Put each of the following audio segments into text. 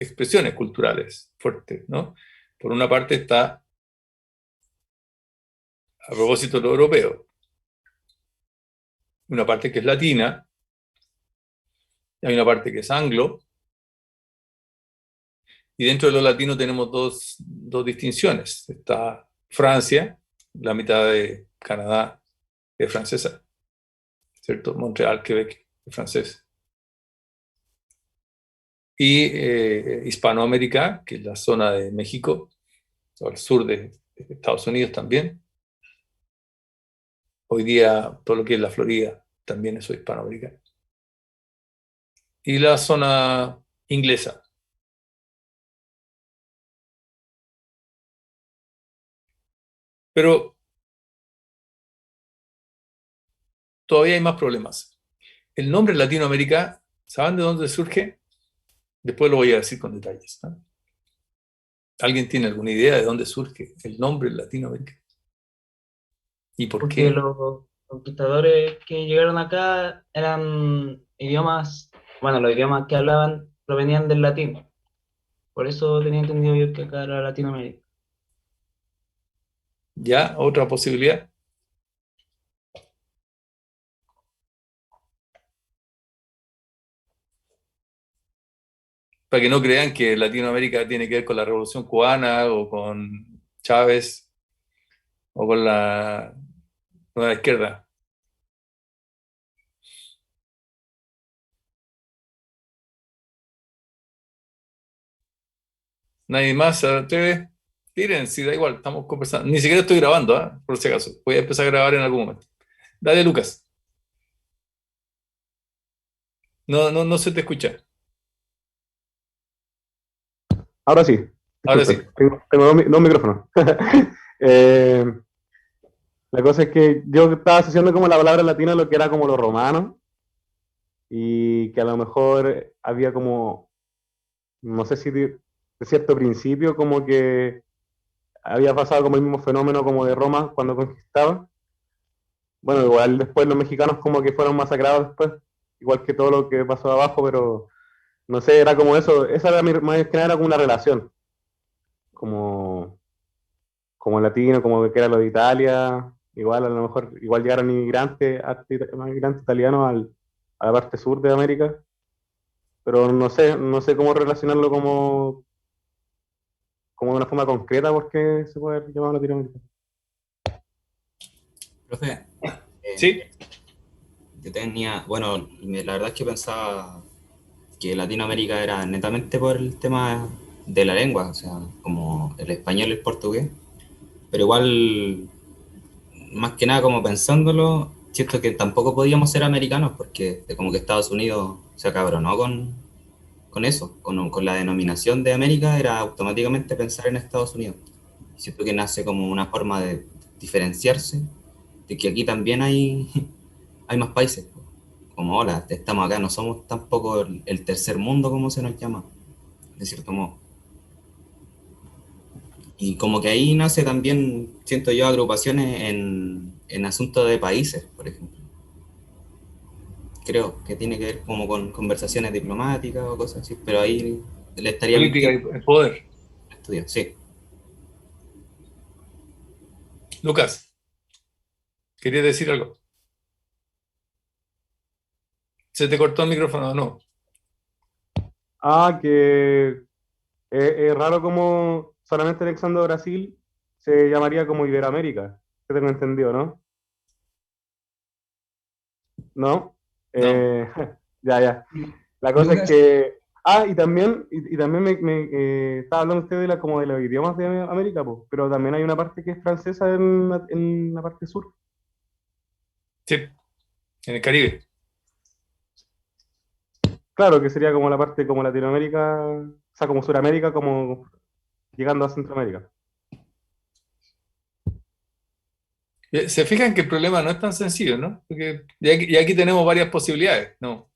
expresiones culturales fuertes, ¿no? Por una parte está, a propósito de lo europeo, una parte que es latina, hay una parte que es anglo, y dentro de lo latino tenemos dos distinciones. Está Francia, la mitad de Canadá es francesa, ¿cierto? Montreal, Quebec, es francés. Y Hispanoamérica, que es la zona de México, o el sur de Estados Unidos también. Hoy día todo lo que es la Florida también es hispanoamericano. Y la zona inglesa. Pero todavía hay más problemas. El nombre Latinoamérica, ¿saben de dónde surge? Después lo voy a decir con detalles, ¿no? ¿Alguien tiene alguna idea de dónde surge el nombre Latinoamérica? ¿Y por Porque qué? los conquistadores que llegaron acá eran idiomas, bueno, los idiomas que hablaban provenían del latín. Por eso tenía entendido yo que acá era Latinoamérica. ¿Ya? ¿Otra posibilidad? Para que no crean que Latinoamérica tiene que ver con la Revolución Cubana o con Chávez o con la nueva izquierda. Nadie más se atreve. Tiren, si da igual, estamos conversando. Ni siquiera estoy grabando, ¿ah? Por si acaso. Voy a empezar a grabar en algún momento. Dale, Lucas. No, no, no se te escucha. Ahora sí, Ahora sí. disculpen, tengo dos micrófonos. Eh, la cosa es que yo estaba asociando como la palabra latina a lo que era como lo romano y que a lo mejor había como, no sé si de cierto principio, como que había pasado como el mismo fenómeno como de Roma cuando conquistaba. Bueno, igual después los mexicanos como que fueron masacrados después, igual que todo lo que pasó abajo, pero no sé, era como eso, esa era más que nada era como una relación, como, como latino, como que era lo de Italia, igual a lo mejor, igual llegaron inmigrantes italianos a la parte sur de América, pero no sé cómo relacionarlo como, como de una forma concreta porque se puede llamar Latinoamérica. Profe, ¿Sí? yo tenía, bueno, la verdad es que pensaba que Latinoamérica era netamente por el tema de la lengua, o sea, como el español y el portugués, pero igual, más que nada como pensándolo, siento que tampoco podíamos ser americanos porque como que Estados Unidos se acabronó con eso, con la denominación de América era automáticamente pensar en Estados Unidos. Siento que nace como una forma de diferenciarse, de que aquí también hay más países. Como, hola, estamos acá, no somos tampoco el tercer mundo como se nos llama, de cierto modo. Y como que ahí nace también, siento yo, agrupaciones en asuntos de países, por ejemplo. Creo que tiene que ver como con conversaciones diplomáticas o cosas así, pero ahí le estaría Política mintiendo y poder. al estudio, sí. Lucas, ¿querías decir algo? ¿Se te cortó el micrófono o no? Ah, que es raro como solamente anexando Brasil se llamaría como Iberoamérica, que tengo entendido, ¿no? ¿No? No. Eh, ya, ya. La cosa es Lucas, que... Ah, y también estaba hablando usted de como de los idiomas de América, pues, pero también hay una parte que es francesa en la parte sur. Sí, en el Caribe. Claro, que sería como la parte como Latinoamérica, o sea, como Suramérica, como llegando a Centroamérica. Se fijan que el problema no es tan sencillo, ¿no? Porque y aquí tenemos varias posibilidades, ¿no?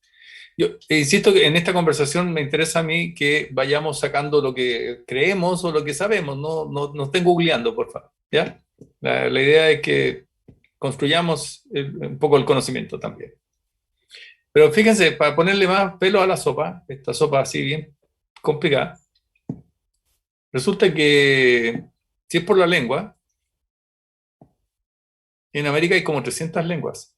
Yo insisto que en esta conversación me interesa a mí que vayamos sacando lo que creemos o lo que sabemos, no estén googleando, por favor, ¿ya? La idea es que construyamos un poco el conocimiento también. Pero fíjense, para ponerle más pelo a la sopa, esta sopa así bien complicada. Resulta que, si es por la lengua, en América hay como 300 lenguas.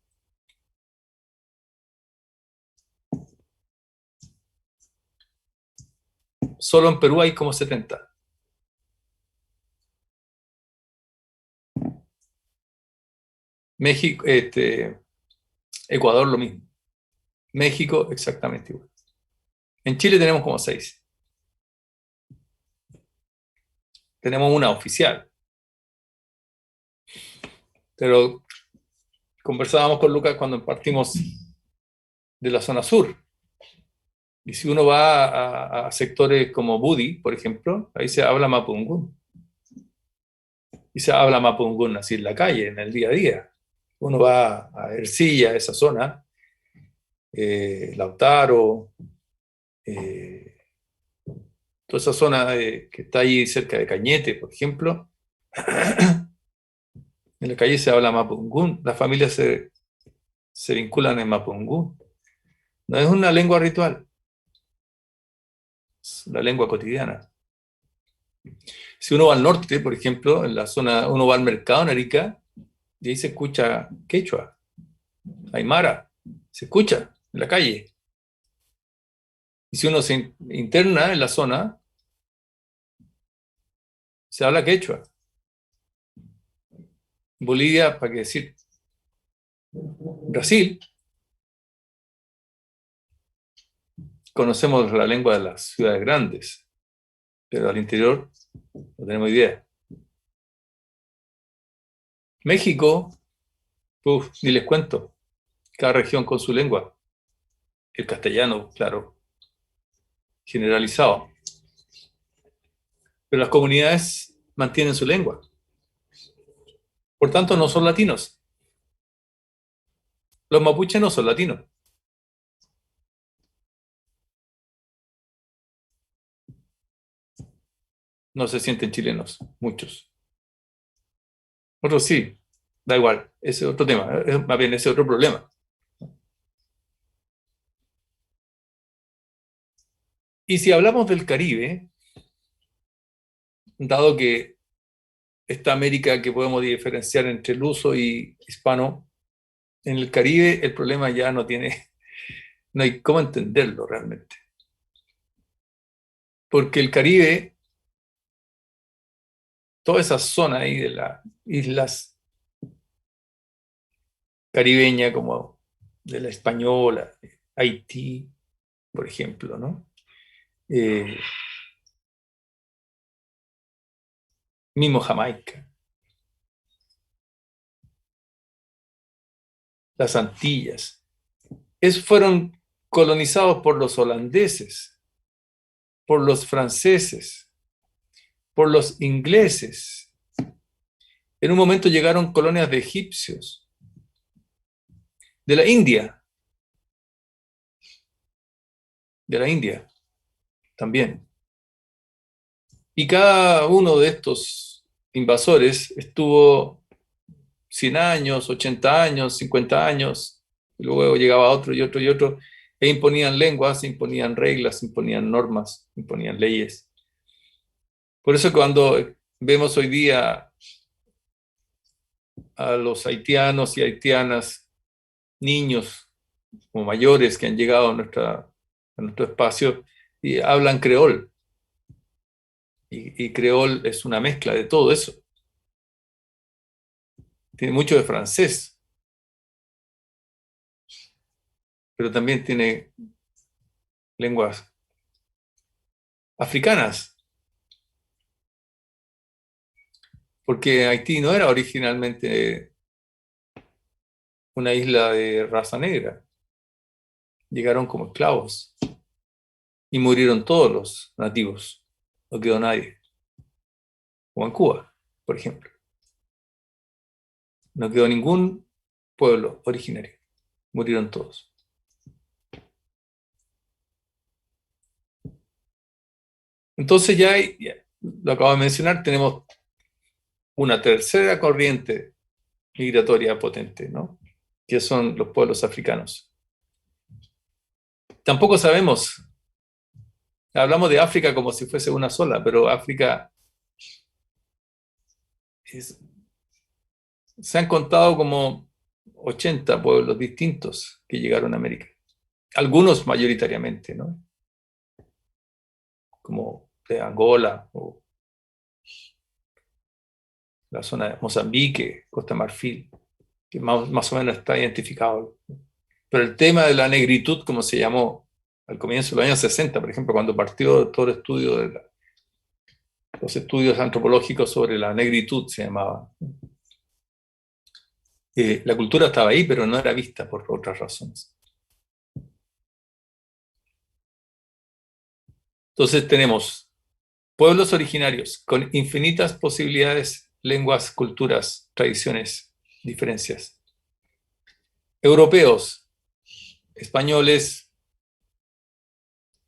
Solo en Perú hay como 70. México, Ecuador lo mismo. México exactamente igual. En Chile tenemos como 6. Tenemos una oficial. Pero conversábamos con Lucas cuando partimos de la zona sur. Y si uno va a sectores como Budi, por ejemplo, ahí se habla mapudungún. Y se habla mapudungún así en la calle, en el día a día. Uno va a Ercilla, esa zona, Lautaro, toda esa zona que está ahí cerca de Cañete, por ejemplo. En la calle se habla mapudungún, las familias se vinculan en mapudungún. No es una lengua ritual, es la lengua cotidiana. Si uno va al norte, por ejemplo, en la zona, uno va al mercado en Arica, y ahí se escucha quechua, aymara, se escucha en la calle. Y si uno se interna en la zona, se habla quechua. Bolivia, ¿para qué decir? Brasil, conocemos la lengua de las ciudades grandes, pero al interior no tenemos idea. México, ni les cuento, cada región con su lengua. El castellano, claro, generalizado. Pero las comunidades mantienen su lengua. Por tanto, no son latinos. Los mapuches no son latinos. No se sienten chilenos, muchos. Otros sí, da igual, ese es otro tema, más bien ese es otro problema. Y si hablamos del Caribe, dado que esta América que podemos diferenciar entre luso y hispano, en el Caribe el problema ya no hay cómo entenderlo realmente. Porque el Caribe, toda esa zona ahí de las islas caribeñas, como de la Española, Haití, por ejemplo, ¿no? Mismo Jamaica, las Antillas, fueron colonizados por los holandeses, por los franceses, por los ingleses. En un momento llegaron colonias de egipcios, de la India también. Y cada uno de estos invasores estuvo 100 años, 80 años, 50 años, y luego llegaba otro y otro y otro, e imponían lenguas, imponían reglas, imponían normas, imponían leyes. Por eso cuando vemos hoy día a los haitianos y haitianas, niños o mayores que han llegado a nuestro espacio y hablan creol. Y creol es una mezcla de todo eso. Tiene mucho de francés, pero también tiene lenguas africanas, porque Haití no era originalmente una isla de raza negra. Llegaron como esclavos y murieron todos los nativos, no quedó nadie, como en Cuba, por ejemplo. No quedó ningún pueblo originario, murieron todos. Entonces ya lo acabo de mencionar, tenemos una tercera corriente migratoria potente, ¿no? Que son los pueblos africanos. Tampoco sabemos Hablamos de África como si fuese una sola, pero África se han contado como 80 pueblos distintos que llegaron a América. Algunos mayoritariamente, ¿no? Como de Angola o la zona de Mozambique, Costa de Marfil, que más o menos está identificado. Pero el tema de la negritud, como se llamó al comienzo de los años 60, por ejemplo, cuando partió todo el estudio de los estudios antropológicos sobre la negritud, se llamaba. La cultura estaba ahí, pero no era vista por otras razones. Entonces tenemos pueblos originarios con infinitas posibilidades, lenguas, culturas, tradiciones, diferencias. Europeos, españoles,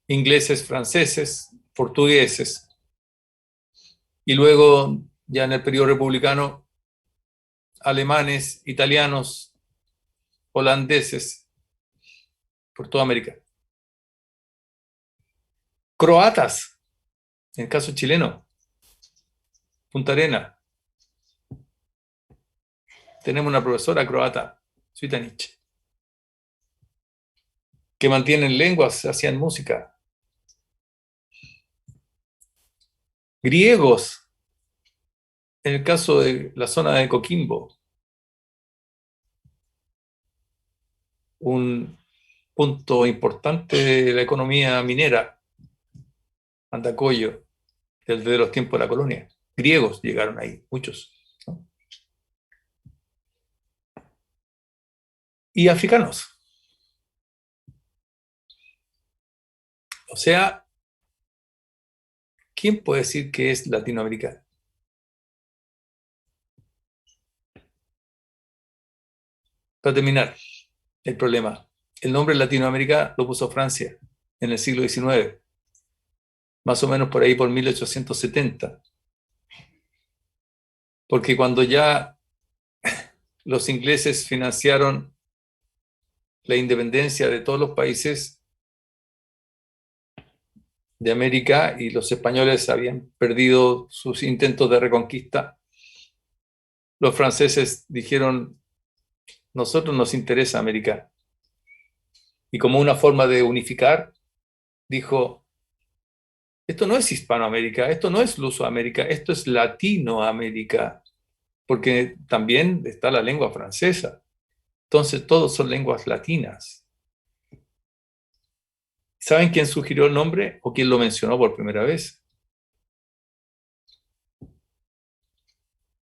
ingleses, franceses, portugueses. Y luego, ya en el periodo republicano, alemanes, italianos, holandeses, por toda América. Croatas, en el caso chileno, Punta Arena. Tenemos una profesora croata, Suitanich, que mantienen lenguas, hacían música. Griegos, en el caso de la zona de Coquimbo, un punto importante de la economía minera, Andacollo, desde los tiempos de la colonia. Griegos llegaron ahí, muchos, ¿no? Y africanos. O sea, ¿quién puede decir que es Latinoamérica? Para terminar, el problema. El nombre Latinoamérica lo puso Francia en el siglo XIX, más o menos por ahí por 1870. Porque cuando ya los ingleses financiaron la independencia de todos los países de América y los españoles habían perdido sus intentos de reconquista, los franceses dijeron, nosotros nos interesa América. Y como una forma de unificar, dijo, esto no es Hispanoamérica, esto no es Lusoamérica, esto es Latinoamérica, porque también está la lengua francesa. Entonces todos son lenguas latinas. ¿Saben quién sugirió el nombre o quién lo mencionó por primera vez?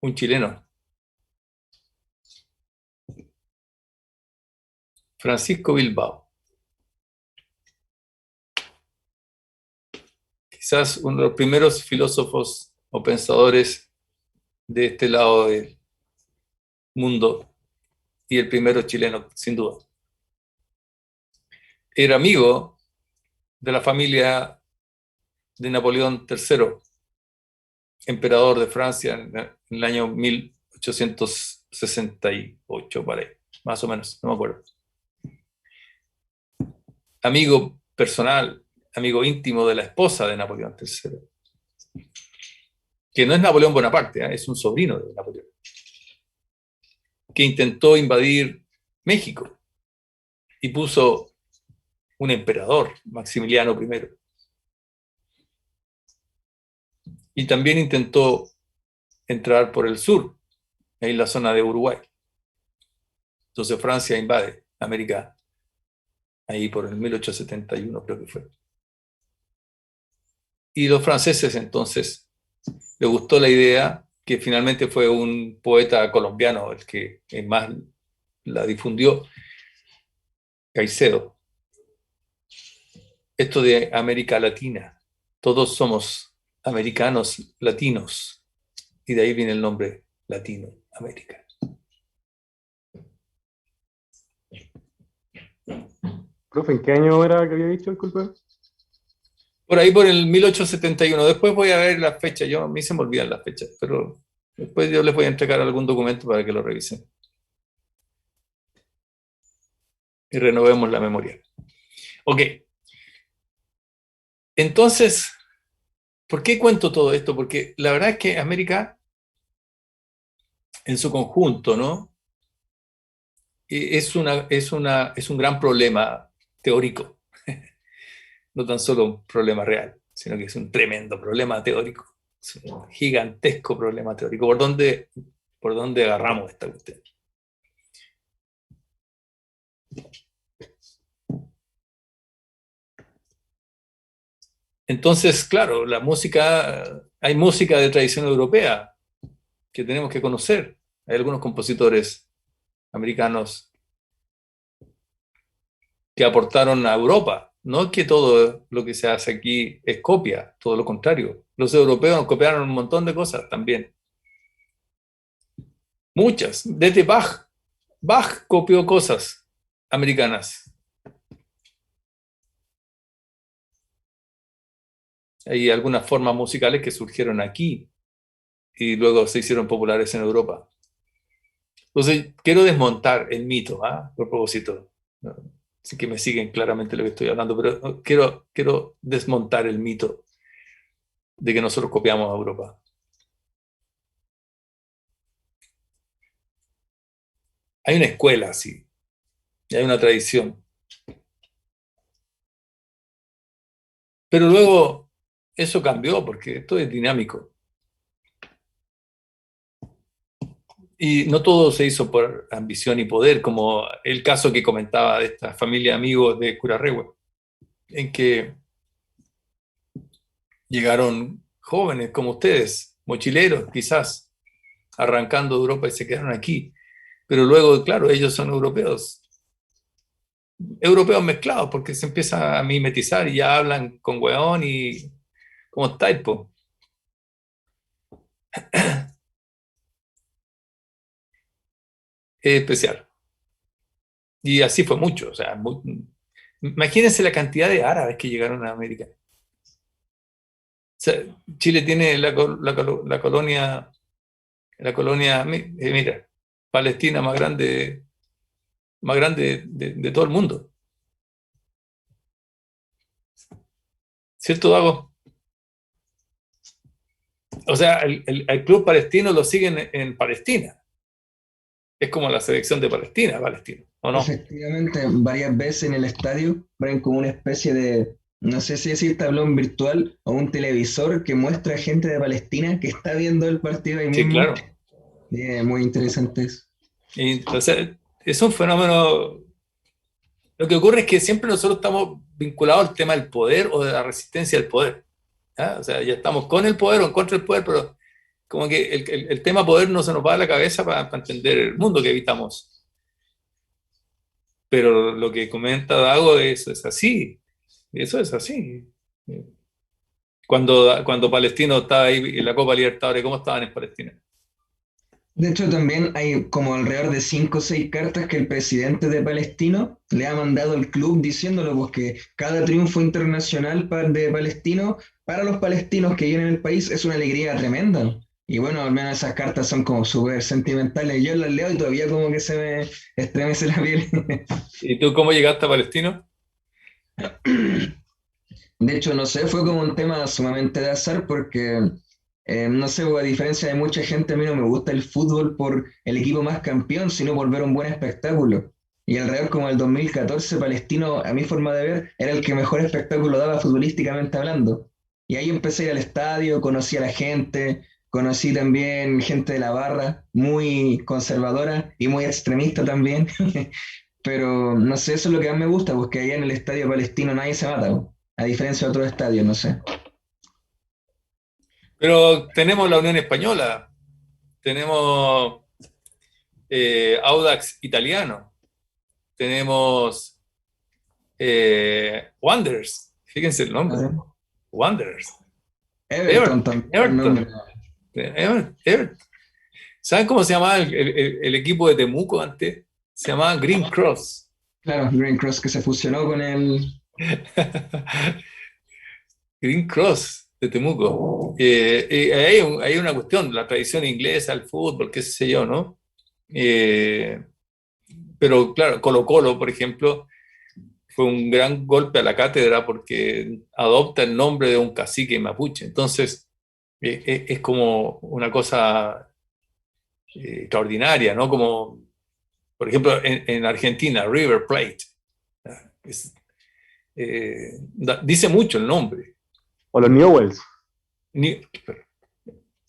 Un chileno, Francisco Bilbao. Quizás uno de los primeros filósofos o pensadores de este lado del mundo y el primero chileno, sin duda. Era amigo de la familia de Napoleón III, emperador de Francia en el año 1868, vale, más o menos, no me acuerdo. Amigo personal, amigo íntimo de la esposa de Napoleón III, que no es Napoleón Bonaparte, es un sobrino de Napoleón, que intentó invadir México y puso un emperador, Maximiliano I. Y también intentó entrar por el sur, en la zona de Uruguay. Entonces Francia invade América, ahí por el 1871 creo que fue. Y los franceses entonces les gustó la idea, que finalmente fue un poeta colombiano el que más la difundió, Caicedo. Esto de América Latina, todos somos americanos latinos, y de ahí viene el nombre Latinoamérica. Profe, ¿en qué año era que había dicho, disculpe? Por ahí por el 1871. Después voy a ver las fechas. A mí se me olvidan las fechas, pero después yo les voy a entregar algún documento para que lo revisen. Y renovemos la memoria. Ok. Entonces, ¿por qué cuento todo esto? Porque la verdad es que América, en su conjunto, ¿no? Es un gran problema teórico, no tan solo un problema real, sino que es un tremendo problema teórico, es un gigantesco problema teórico. Por dónde agarramos esta cuestión? Entonces, claro, hay música de tradición europea que tenemos que conocer. Hay algunos compositores americanos que aportaron a Europa. No es que todo lo que se hace aquí es copia, todo lo contrario. Los europeos nos copiaron un montón de cosas también. Muchas. Desde Bach. Bach copió cosas americanas. Hay algunas formas musicales que surgieron aquí y luego se hicieron populares en Europa. Entonces, quiero desmontar el mito, ¿ah? Por propósito. Así que me siguen claramente lo que estoy hablando, pero quiero desmontar el mito de que nosotros copiamos a Europa. Hay una escuela, sí, y hay una tradición. Pero luego eso cambió porque esto es dinámico. Y no todo se hizo por ambición y poder, como el caso que comentaba de esta familia de amigos de Curarrehue, en que llegaron jóvenes como ustedes, mochileros quizás, arrancando de Europa y se quedaron aquí. Pero luego, claro, ellos son europeos mezclados, porque se empieza a mimetizar y ya hablan con weón y como estáis, po. Es especial. Y así fue mucho. O sea, imagínense la cantidad de árabes que llegaron a América. O sea, Chile tiene la colonia, mira, Palestina más grande de todo el mundo. ¿Cierto, Dago? O sea, el club palestino lo siguen en Palestina. Es como la selección de Palestina, ¿o no? Efectivamente, varias veces en el estadio ponen como una especie de, no sé si decir tablón virtual o un televisor que muestra a gente de Palestina que está viendo el partido ahí Sí, mismo. claro. Muy interesante eso. Y entonces, es un fenómeno. Lo que ocurre es que siempre nosotros estamos vinculados al tema del poder o de la resistencia al poder. ¿Ya? O sea, ya estamos con el poder o en contra del poder, pero como que el tema poder no se nos va a la cabeza para entender el mundo que habitamos. Pero lo que comenta Dago, eso es así. Eso es así. Cuando Palestino estaba ahí en la Copa Libertadores, ¿cómo estaban en Palestina? De hecho, también hay como alrededor de 5 o 6 cartas que el presidente de Palestino le ha mandado al club diciéndolo, pues que cada triunfo internacional de Palestino para los palestinos que viven en el país es una alegría tremenda. Y bueno, al menos esas cartas son como súper sentimentales. Yo las leo y todavía como que se me estremece la piel. ¿Y tú cómo llegaste a Palestino? De hecho, no sé, fue como un tema sumamente de azar porque, no sé, pues, a diferencia de mucha gente, a mí no me gusta el fútbol por el equipo más campeón, sino por ver un buen espectáculo. Y alrededor como el 2014, Palestino, a mi forma de ver, era el que mejor espectáculo daba futbolísticamente hablando. Y ahí empecé a ir al estadio, conocí a la gente, conocí también gente de la barra, muy conservadora y muy extremista también. Pero no sé, eso es lo que más me gusta, porque allá en el estadio palestino nadie se mata, po. A diferencia de otros estadios, no sé. Pero tenemos la Unión Española, tenemos Audax Italiano, tenemos Wanderers, fíjense el nombre, Wanderers, Everton también. Everton, Everton. ¿Saben cómo se llamaba el equipo de Temuco antes? Se llamaba Green Cross. Claro, Green Cross que se fusionó con el... Green Cross de Temuco. Hay una cuestión, la tradición inglesa, el fútbol, qué sé yo, ¿no? Pero claro, Colo-Colo, por ejemplo, fue un gran golpe a la cátedra porque adopta el nombre de un cacique mapuche. Entonces, es como una cosa extraordinaria, ¿no? Como, por ejemplo, en Argentina, River Plate. Es, dice mucho el nombre. O los Newells. Ni-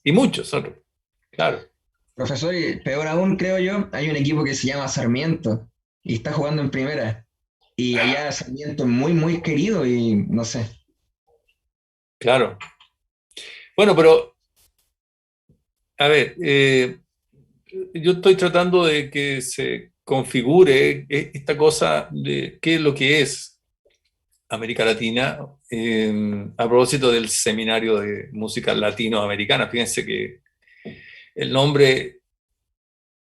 y muchos otros, claro. Profesor, y peor aún, creo yo, hay un equipo que se llama Sarmiento y está jugando en primera. Y allá Sarmiento es muy, muy querido y no sé. Claro. Bueno, pero, a ver, yo estoy tratando de que se configure esta cosa de qué es lo que es América Latina, a propósito del seminario de música latinoamericana. Fíjense que el nombre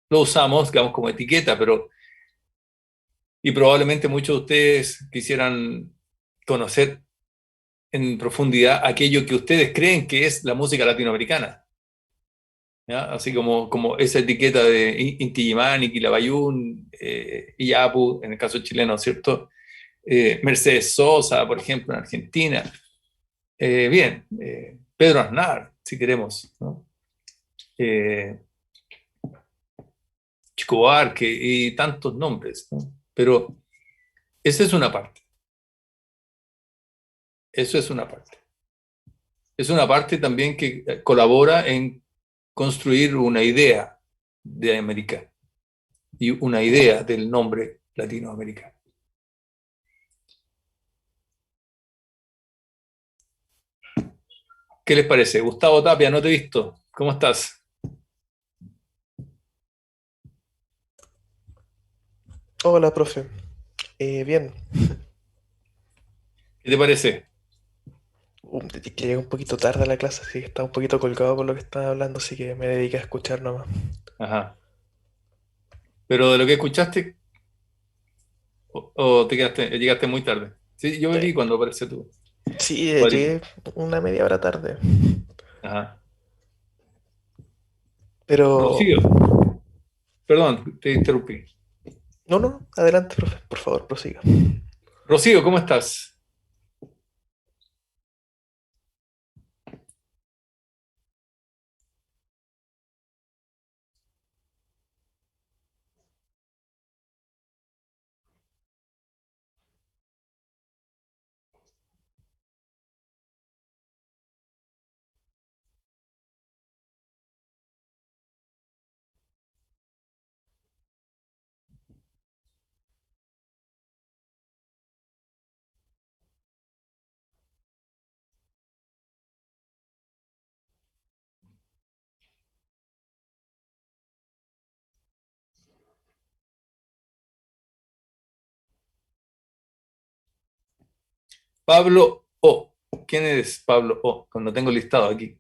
lo usamos, digamos, como etiqueta, pero, y probablemente muchos de ustedes quisieran conocer en profundidad aquello que ustedes creen que es la música latinoamericana. ¿Ya? Así como esa etiqueta de Inti Illimani, Quilapayún, Iyapu, en el caso chileno, ¿cierto? Mercedes Sosa, por ejemplo, en Argentina. Bien, Pedro Aznar, si queremos, ¿no? Chico Buarque y tantos nombres, ¿no? Pero esa es una parte. Eso es una parte. Es una parte también que colabora en construir una idea de América y una idea del nombre latinoamericano. ¿Qué les parece? Gustavo Tapia, no te he visto. ¿Cómo estás? Hola, profe. Bien. ¿Qué te parece? Que llegué un poquito tarde a la clase, así que estaba un poquito colgado con lo que estaba hablando, así que me dediqué a escuchar nomás. Ajá. Pero de lo que escuchaste, o te llegaste muy tarde. Sí, yo me vi Eh, cuando apareció tú. sí, Cuadrito. llegué una media hora tarde, Ajá. pero... Rocío, perdón, te interrumpí. No, no, adelante, profe, por favor, prosiga. Rocío, ¿cómo estás? Pablo O. ¿Quién eres Pablo O? Cuando tengo listado aquí.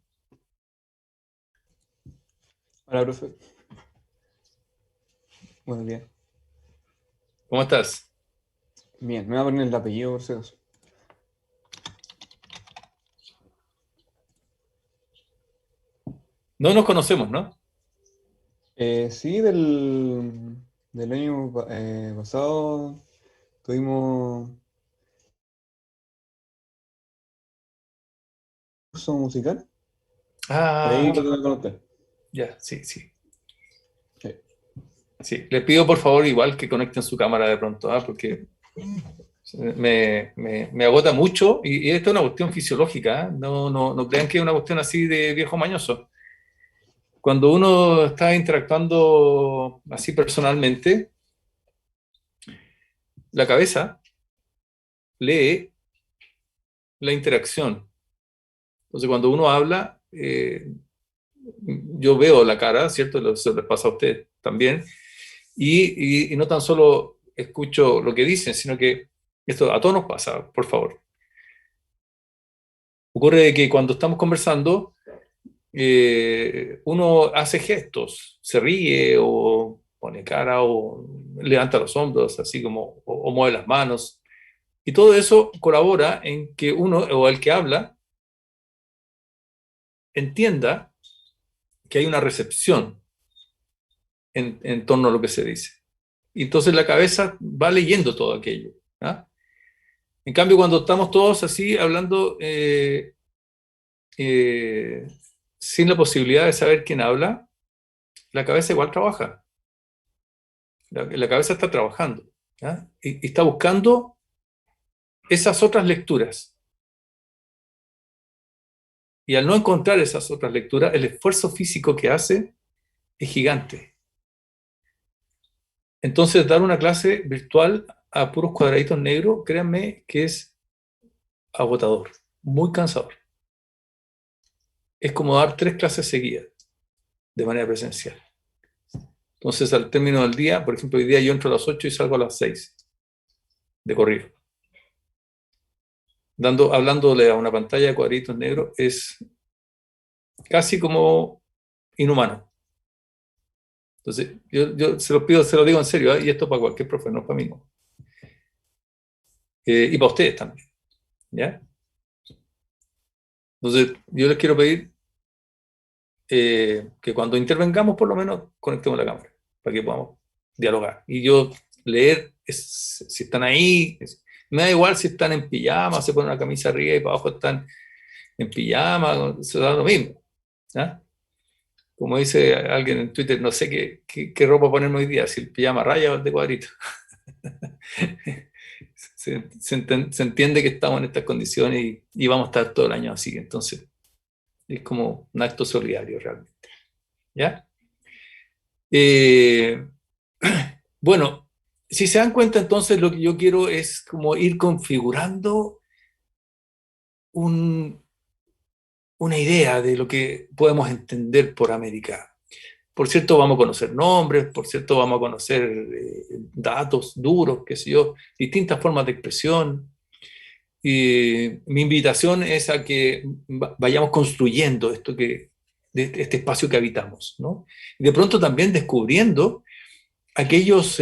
Hola, profe. Buenos días. ¿Cómo estás? Bien, me voy a poner el apellido por si acaso. No nos conocemos, ¿no? Sí, del año pasado tuvimos curso musical. Por ahí Ah, creo que me conozco. ya, sí, sí. Sí. Sí, les pido por favor igual que conecten su cámara de pronto, ¿ah? Porque me agota mucho y esto es una cuestión fisiológica, ¿ah? No crean que es una cuestión así de viejo mañoso. Cuando uno está interactuando así personalmente, la cabeza lee la interacción. Entonces, cuando uno habla, yo veo la cara, ¿cierto? Se les pasa a usted también. Y no tan solo escucho lo que dicen, sino que esto a todos nos pasa, por favor. Ocurre que cuando estamos conversando, uno hace gestos, se ríe o pone cara o levanta los hombros, así como, o mueve las manos. Y todo eso colabora en que uno o el que habla entienda que hay una recepción en torno a lo que se dice. Y entonces la cabeza va leyendo todo aquello. ¿Ah? En cambio, cuando estamos todos así hablando sin la posibilidad de saber quién habla, la cabeza igual trabaja. La cabeza está trabajando, ¿ya? Y está buscando esas otras lecturas. Y al no encontrar esas otras lecturas, el esfuerzo físico que hace es gigante. Entonces, dar una clase virtual a puros cuadraditos negros, créanme que es agotador, muy cansador. Es como dar 3 clases seguidas de manera presencial. Entonces, al término del día, por ejemplo, hoy día yo entro a las 8 y salgo a las 6 de corrido. Hablándole a una pantalla de cuadritos negros es casi como inhumano. Entonces, yo se lo pido, se lo digo en serio, ¿eh? Y esto para cualquier profe, no para mí. No. Y para ustedes también, ¿ya? Entonces, yo les quiero pedir que cuando intervengamos, por lo menos, conectemos la cámara, para que podamos dialogar. Y yo leer, si están ahí, me da igual si están en pijama, se ponen una camisa arriba y para abajo están en pijama, se da lo mismo, ¿ya? Como dice alguien en Twitter, no sé qué ropa ponerme hoy día, si el pijama raya o el de cuadrito. Se entiende que estamos en estas condiciones y vamos a estar todo el año así. Entonces, es como un acto solidario realmente. ¿Ya? Bueno, si se dan cuenta, entonces lo que yo quiero es como ir configurando una idea de lo que podemos entender por América. Por cierto, vamos a conocer nombres, por cierto, vamos a conocer datos duros, qué sé yo, distintas formas de expresión. Y mi invitación es a que vayamos construyendo este espacio que habitamos, ¿no? Y de pronto también descubriendo aquellos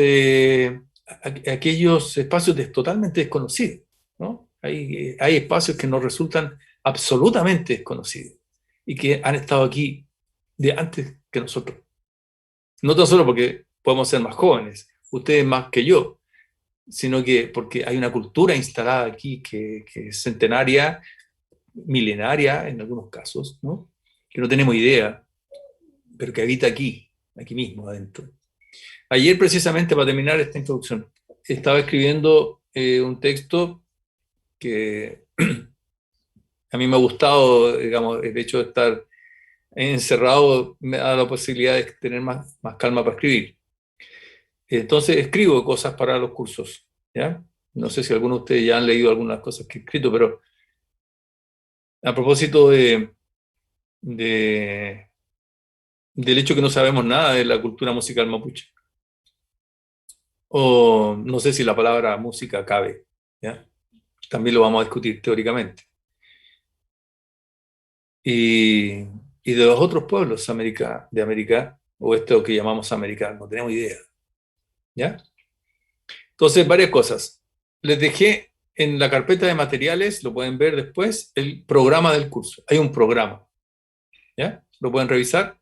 espacios totalmente desconocidos, ¿no? Hay espacios que nos resultan absolutamente desconocidos y que han estado aquí de antes que nosotros. No tan solo porque podemos ser más jóvenes, ustedes más que yo, sino que porque hay una cultura instalada aquí que es centenaria, milenaria en algunos casos, ¿no? Que no tenemos idea, pero que habita aquí mismo adentro. Ayer, precisamente, para terminar esta introducción, estaba escribiendo un texto que a mí me ha gustado, digamos, el hecho de estar encerrado me da la posibilidad de tener más calma para escribir. Entonces escribo cosas para los cursos, ¿ya? No sé si algunos de ustedes ya han leído algunas cosas que he escrito, pero a propósito del hecho que no sabemos nada de la cultura musical mapuche. O no sé si la palabra música cabe, ¿ya? También lo vamos a discutir teóricamente. Y de los otros pueblos de América, o esto que llamamos América, no tenemos idea, ¿ya? Entonces, varias cosas. Les dejé en la carpeta de materiales, lo pueden ver después, el programa del curso. Hay un programa, ¿ya? Lo pueden revisar.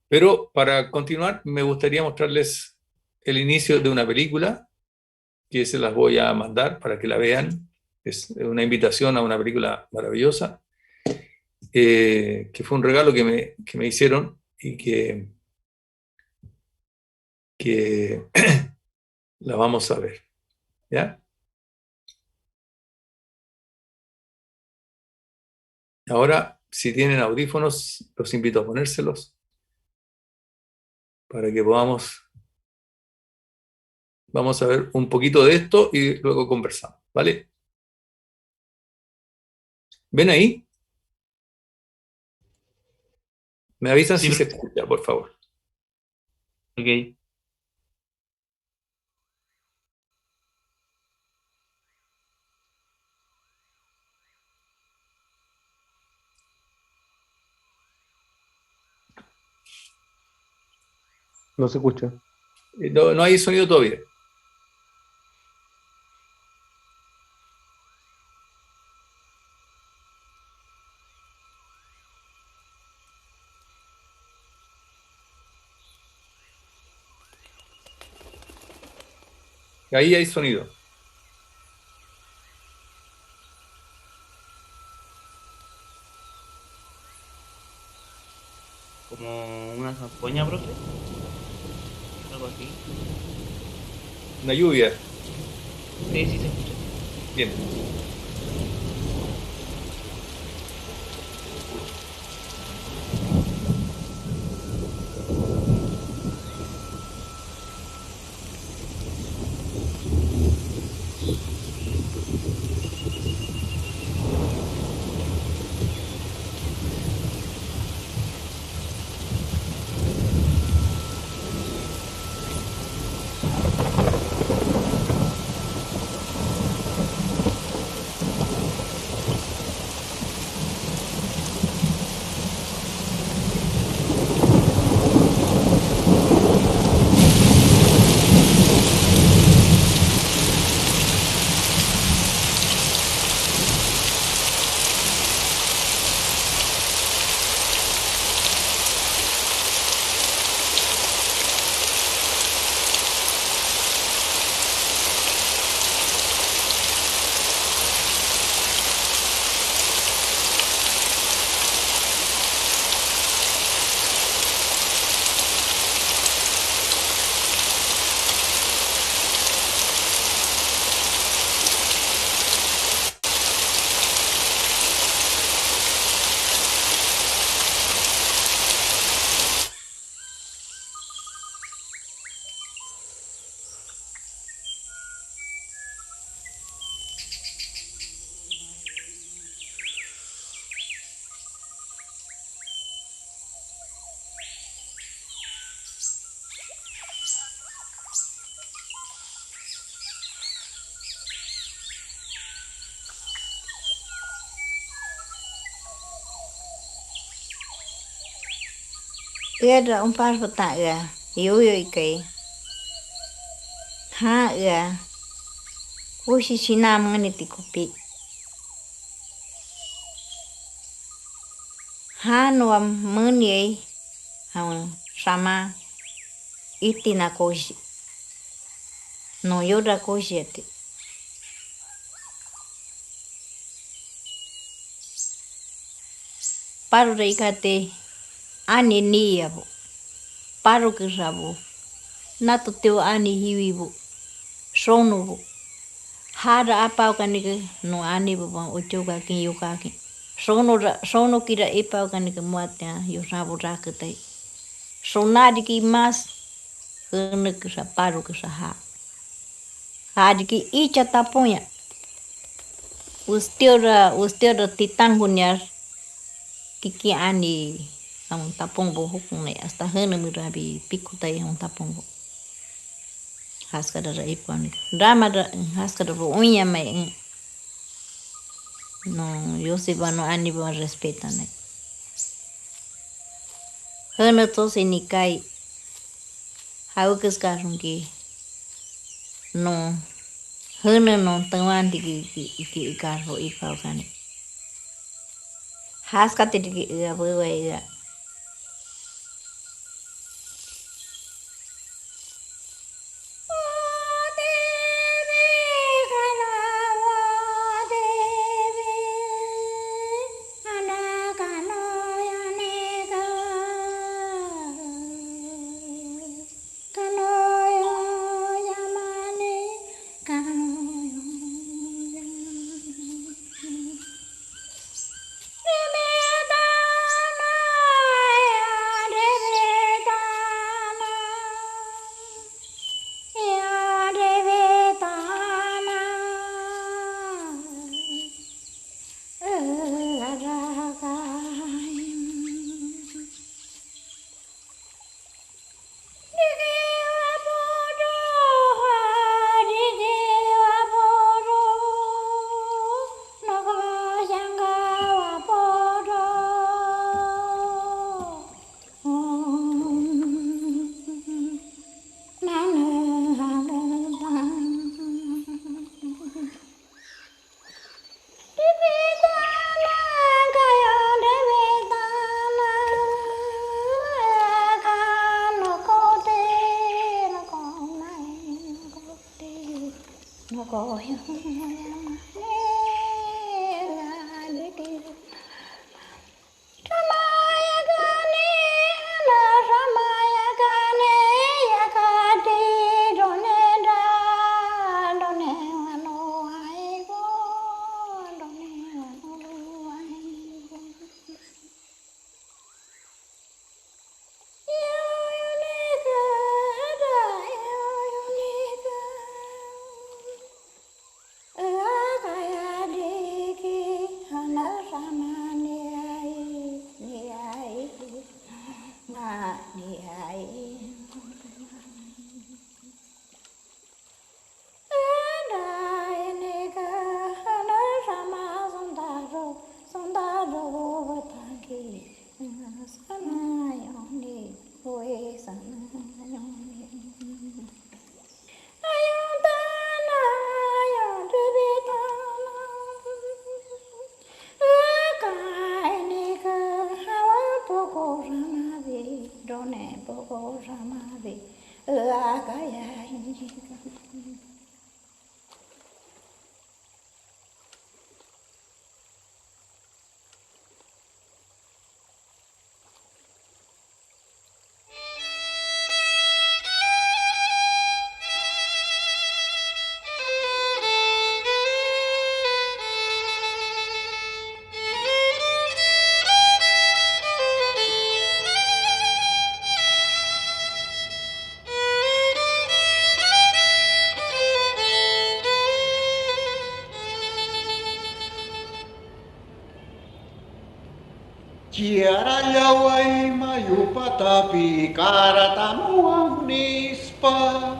Pero para continuar, me gustaría mostrarles el inicio de una película que se las voy a mandar para que la vean. Es una invitación a una película maravillosa, que fue un regalo que me hicieron y que la vamos a ver, ¿ya? Ahora, si tienen audífonos, los invito a ponérselos para que vamos a ver un poquito de esto y luego conversamos, ¿vale? ¿Ven ahí? Me avisan Sí, si se escucha, por favor. ok. No se escucha. No hay sonido todavía. Ahí hay sonido. como una zampoña, profe. Algo así. Una lluvia. Sí, sí se escucha. Bien. Ưa un par bata ưa cái ha ưa ushi chinam ngani tikupi ha nuam muni haun sama itina koshi no yoda koshi ati paru reikate ani niyabu paru kirabu natu teu ani hiwibu sonubu hara apau kanike no ani bu uchuga kin yukaki sono kira ipau kanike muatnya yosabu raketai sonadi ki mas kene kisa paru kisa ha hadi ki icha tapunya ustiora titangunyar kiki ani ang tapong buhok na hasta hene mirabi pikutai ang tapong buhok haska da ipon drama da haska da unya mai no yosiba no ani bo respeta na hene to sinikai haukas karungi no hene no tawan ki karbo ipau kani haska tiki ya Tiara yawai mayu patapi karatamuang nispa.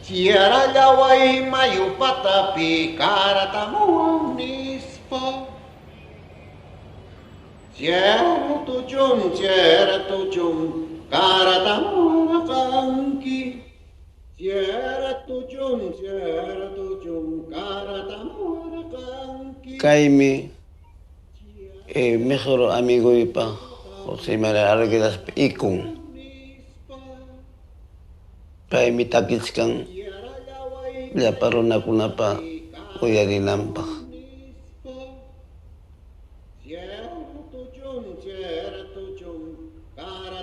Tiara yawai mayu patapi karatamuang nispa. Tiara tujum karatamuang kangki. Tiara tujum karatamuang kangki. Kaimi mejor amigo ipa José María Arguedas ikun Kaimi takiskan llaparunakunapa uyarinanpaq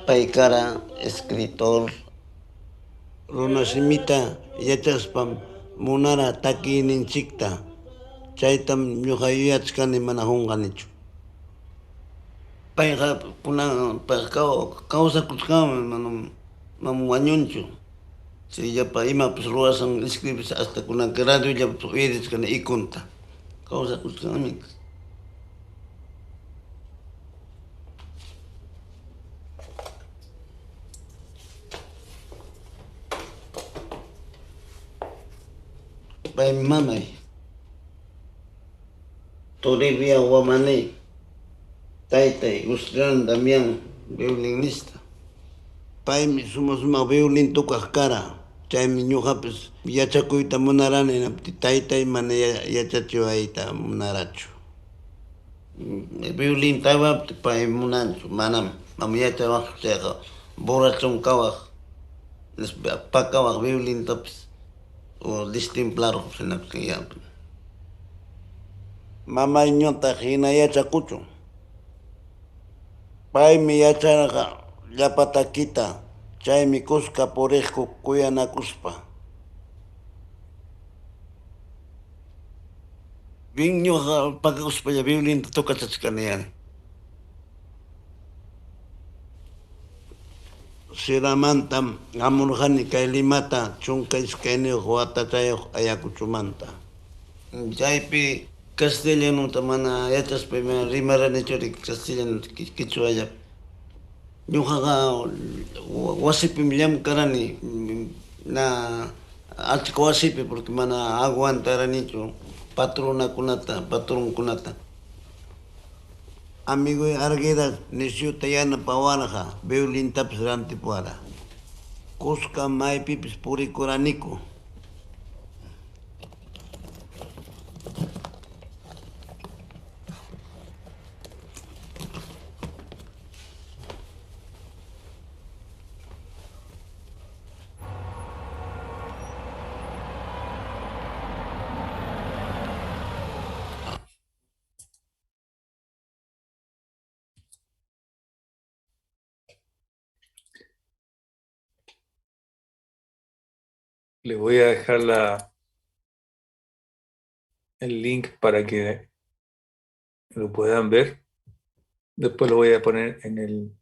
paykara escritor runasimita yachaspam munara takiyninchikta chaytam ñuqa yuyachkani mana qunqanichu. Payqa kawsakusqami manam wañunchu. Sillapa imapas ruwasan escribis hasta kunanqa radiollapas uyarisqani ikunta. Kawsakusqami. Paymi mamay Toribia Guamaní, taytay Gustran Damián, violinista. Paymi suma violin tukaq kara, chaymi ñuqapis yachakuyta munarani hinapti taytay mana yachachiyayta munarachu. Violin taywapti pay munanchu, manam yachawaq chayqa borrachon kawaq, pakawaq violintapis o distemplaruq hinaptin yapin. Mamayñotaq hina yachakuchun. Paymi yacharqa llapa takita, chaymi kuska puriqku kuyanakuspa. Bien ñuqa pakakuspalla violinta tukachachkani yani. Siramantam hamurqani kay Limata chunka iskayniyuq watachayuq ayakuchumanta. Chaypi castellanota mana yachaspa rimaranichu castellano kichwalla. Ñuqaqa wasipim llamkarani na achka wasipi porque mana aguantaranichu patronkunata. Amigo Arguedas nishuta yanapawarqa violintapis rantipuwara. Kuska maypipis purikuraniku. Les voy a dejar el link para que lo puedan ver. Después lo voy a poner en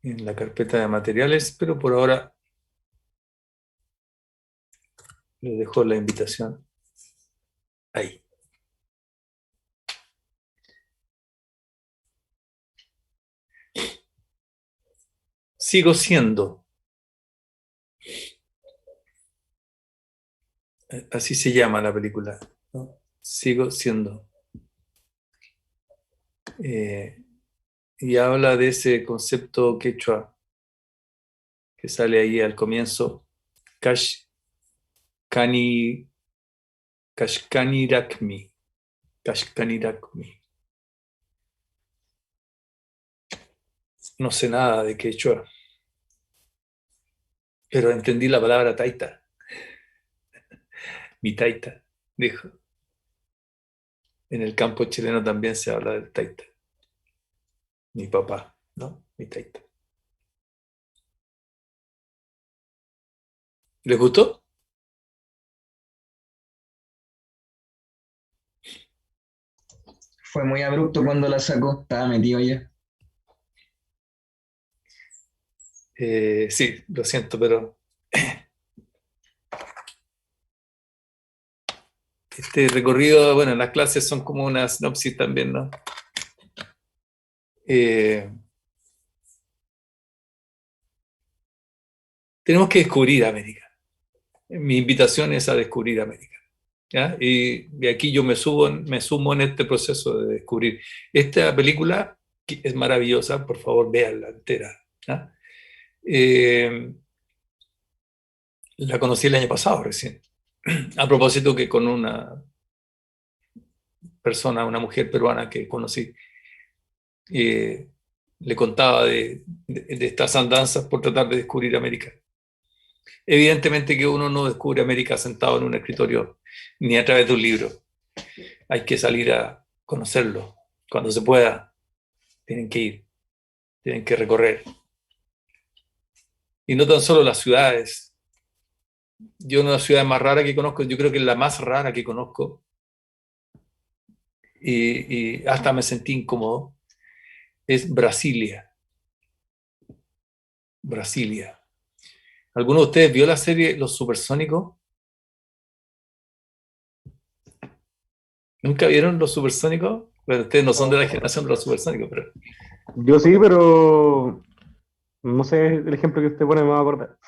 la carpeta de materiales, pero por ahora les dejo la invitación ahí. Sigo siendo. Así se llama la película, ¿no? Sigo siendo. Y habla de ese concepto quechua que sale ahí al comienzo, Kashkanirakmi. no sé nada de quechua, pero entendí la palabra taita. Mi taita, dijo. En el campo chileno también se habla del taita. Mi papá, ¿no? Mi taita. ¿Les gustó? Fue muy abrupto cuando la sacó, estaba metido ya. Sí, lo siento, pero este recorrido, bueno, las clases son como una sinopsis también, ¿no? Tenemos que descubrir América. Mi invitación es a descubrir América, ¿ya? Y aquí yo me sumo en este proceso de descubrir. Esta película que es maravillosa, por favor, véanla entera, ¿ya? La conocí el año pasado recién, a propósito que con una persona, una mujer peruana que conocí, le contaba de estas andanzas por tratar de descubrir América. Evidentemente que uno no descubre América sentado en un escritorio ni a través de un libro. Hay que salir a conocerlo. Cuando se pueda, tienen que ir, tienen que recorrer. Y no tan solo las ciudades. Yo una de las ciudades más raras que conozco, yo creo que es la más rara que conozco, y hasta me sentí incómodo, es Brasilia. Brasilia. ¿Alguno de ustedes vio la serie Los Supersónicos? ¿Nunca vieron Los Supersónicos? Bueno, ustedes no son de la generación de Los Supersónicos, pero... Yo sí, pero no sé el ejemplo que usted pone, me va a acordar.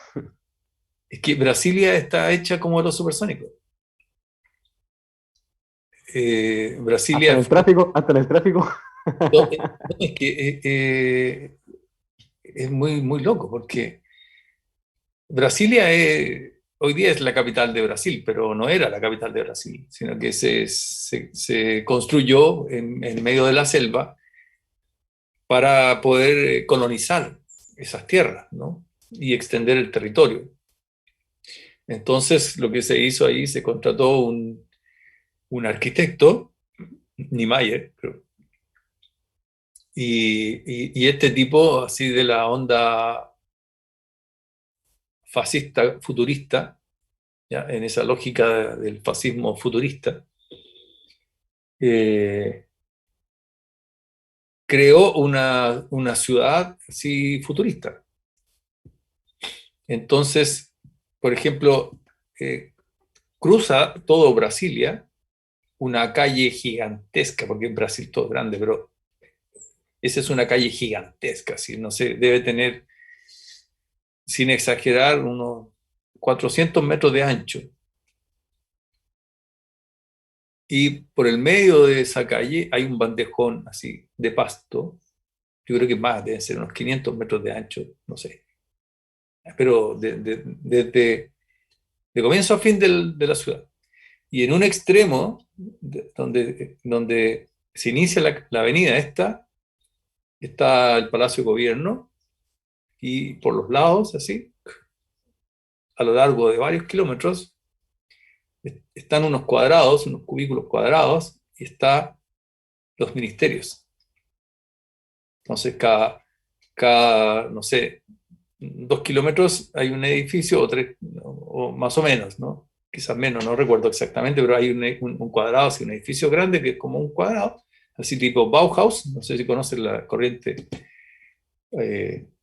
Es que Brasilia está hecha como Los Supersónicos. Brasilia... Hasta en el tráfico. No, es que es muy, muy loco, porque Brasilia hoy día es la capital de Brasil, pero no era la capital de Brasil, sino que se construyó en medio de la selva para poder colonizar esas tierras, ¿no? Y extender el territorio. Entonces, lo que se hizo ahí, se contrató un arquitecto, Niemeyer, creo, y este tipo, así de la onda fascista, futurista, ¿ya? En esa lógica del fascismo futurista, creó una ciudad así futurista. Entonces, por ejemplo, cruza todo Brasilia una calle gigantesca, porque en Brasil todo es grande, pero esa es una calle gigantesca, ¿sí? No sé, debe tener, sin exagerar, unos 400 metros de ancho. Y por el medio de esa calle hay un bandejón así de pasto. Yo creo que más, deben ser unos 500 metros de ancho, no sé. Pero desde de comienzo a fin de la ciudad. Y en un extremo, donde se inicia la avenida esta, está el Palacio de Gobierno, y por los lados, así, a lo largo de varios kilómetros, están unos cuadrados, unos cubículos cuadrados, y están los ministerios. Entonces, cada, no sé, 2 kilómetros hay un edificio, o 3, o más o menos, ¿no? Quizás menos, no recuerdo exactamente, pero hay un cuadrado, así, un edificio grande que es como un cuadrado, así tipo Bauhaus, no sé si conocen la corriente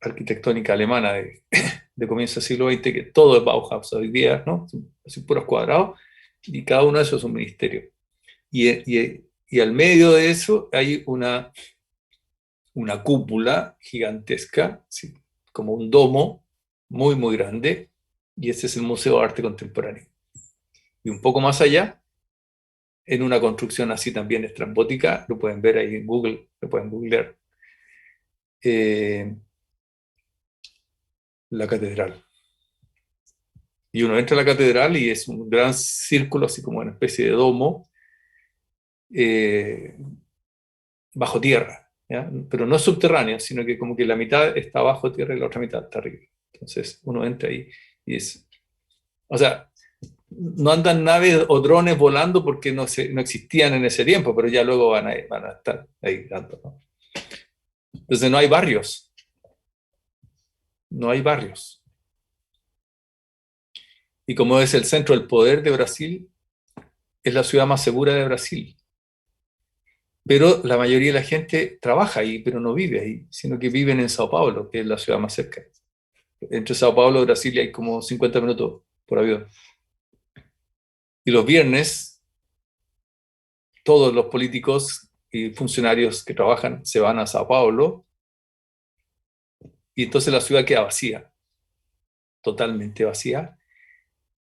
arquitectónica alemana de comienzo del siglo XX, que todo es Bauhaus hoy día, ¿no? Así puros cuadrados, y cada uno de esos es un ministerio. Y al medio de eso hay una cúpula gigantesca, ¿sí? Como un domo muy, muy grande, y ese es el Museo de Arte Contemporáneo. Y un poco más allá, en una construcción así también estrambótica, lo pueden ver ahí en Google, lo pueden googlear, la catedral. Y uno entra a la catedral y es un gran círculo, así como una especie de domo, bajo tierra, ¿ya? Pero no subterránea, sino que como que la mitad está bajo tierra y la otra mitad está arriba. Entonces uno entra ahí y es... O sea, no andan naves o drones volando porque no existían en ese tiempo, pero ya luego van a estar ahí dando, ¿no? Entonces no hay barrios. No hay barrios. Y como es el centro del poder de Brasil, es la ciudad más segura de Brasil. Pero la mayoría de la gente trabaja ahí, pero no vive ahí, sino que viven en Sao Paulo, que es la ciudad más cerca. Entre Sao Paulo y Brasilia hay como 50 minutos por avión. Y los viernes, todos los políticos y funcionarios que trabajan se van a Sao Paulo y entonces la ciudad queda vacía, totalmente vacía.